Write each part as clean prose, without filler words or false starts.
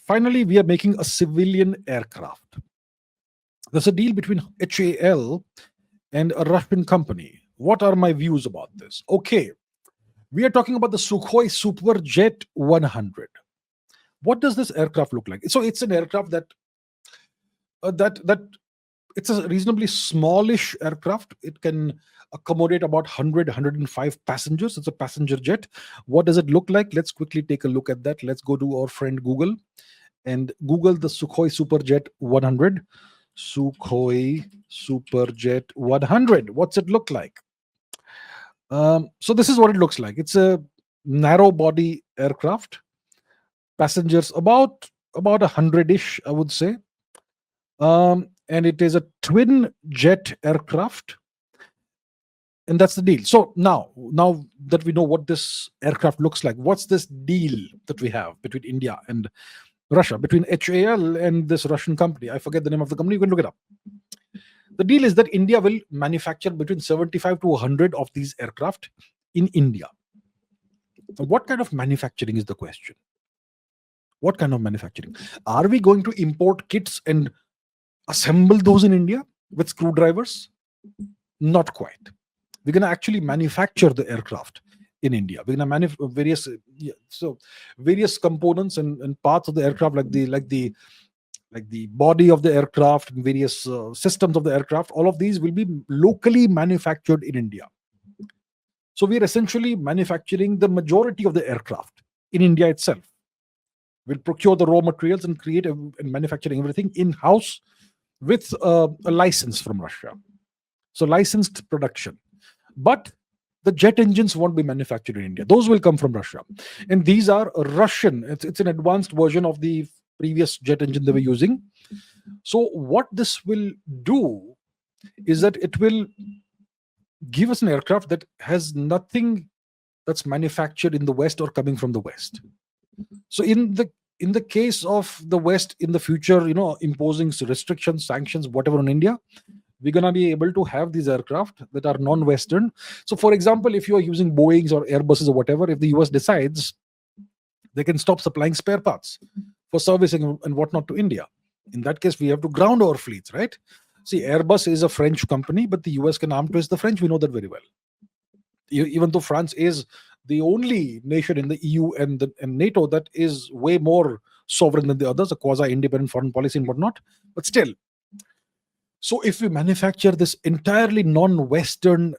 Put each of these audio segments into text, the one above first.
Finally, we are making a civilian aircraft. There's a deal between HAL and a Russian company. What are my views about this? Okay, we are talking about the Sukhoi Superjet 100. What does this aircraft look like? So it's an aircraft that it's a reasonably smallish aircraft. It can accommodate about 105 passengers. It's a passenger jet. What does it look like? Let's quickly take a look at that. Let's go to our friend Google and Google the Sukhoi Superjet 100. Sukhoi Superjet 100. What's it look like? So this is what it looks like. It's a narrow body aircraft. Passengers about 100-ish, I would say. And it is a twin jet aircraft. And that's the deal. So now that we know what this aircraft looks like, what's this deal that we have between India and Russia, between HAL and this Russian company? I forget the name of the company. You can look it up. The deal is that India will manufacture between 75 to 100 of these aircraft in India. So what kind of manufacturing is the question? What kind of manufacturing? Are we going to import kits and assemble those in India with screwdrivers? Not quite. We're going to actually manufacture the aircraft in India. We're going to manufacture various components and parts of the aircraft, like the body of the aircraft, various systems of the aircraft. All of these will be locally manufactured in India. So we are essentially manufacturing the majority of the aircraft in India itself. We'll procure the raw materials and create and manufacturing everything in-house with a license from Russia. So licensed production. But the jet engines won't be manufactured in India. Those will come from Russia. And these are Russian. It's an advanced version of the previous jet engine they were using. So what this will do is that it will give us an aircraft that has nothing that's manufactured in the West or coming from the West. So in the case of the West in the future, imposing restrictions, sanctions, whatever on India, we're going to be able to have these aircraft that are non-Western. So for example, if you are using Boeings or Airbuses or whatever, if the US decides, they can stop supplying spare parts for servicing and whatnot to India. In that case, we have to ground our fleets, right? See, Airbus is a French company, but the US can arm twist the French. We know that very well. Even though France is the only nation in the EU and NATO that is way more sovereign than the others, a quasi-independent foreign policy and whatnot, but still. So if we manufacture this entirely non-Western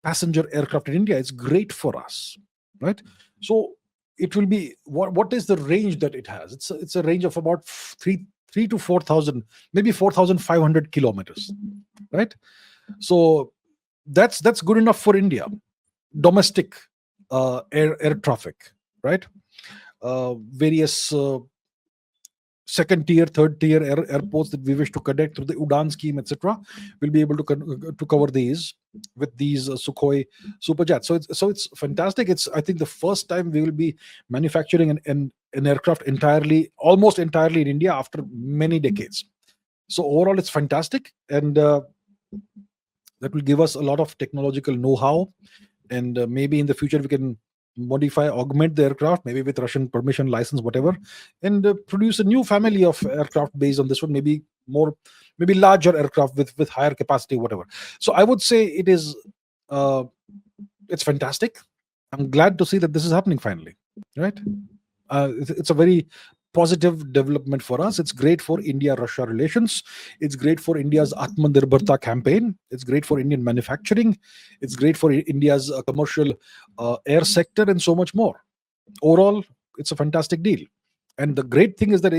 passenger aircraft in India, it's great for us, right? So it will be, what is the range that it has? It's a range of about 3 to 4,000, maybe 4,500 kilometers, right? So that's good enough for India. Domestic air traffic, right? Various second tier, third tier airports that we wish to connect through the Udan scheme, etc., will be able to cover these with these Sukhoi Superjets. So it's fantastic. It's, I think, the first time we will be manufacturing an aircraft almost entirely in India after many decades. So overall, it's fantastic, and that will give us a lot of technological know-how, and maybe in the future we can augment the aircraft, maybe with Russian permission, license, whatever, and produce a new family of aircraft based on this one, maybe larger aircraft with higher capacity, whatever. So I would say it's fantastic. I'm glad to see that this is happening finally, right? It's a very positive development for us. It's great for India-Russia relations. It's great for India's Atmanirbharta campaign. It's great for Indian manufacturing. It's great for India's commercial air sector and so much more. Overall, it's a fantastic deal. And the great thing is that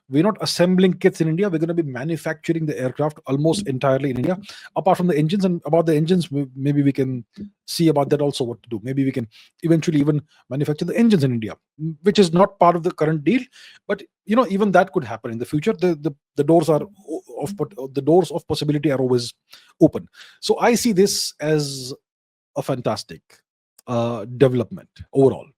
we're not assembling kits in India. We're going to be manufacturing the aircraft almost entirely in India, apart from the engines. And about the engines, maybe we can see about that also, what to do. Maybe we can eventually even manufacture the engines in India, which is not part of the current deal. But even that could happen in the future. The doors of possibility are always open. So I see this as a fantastic development overall.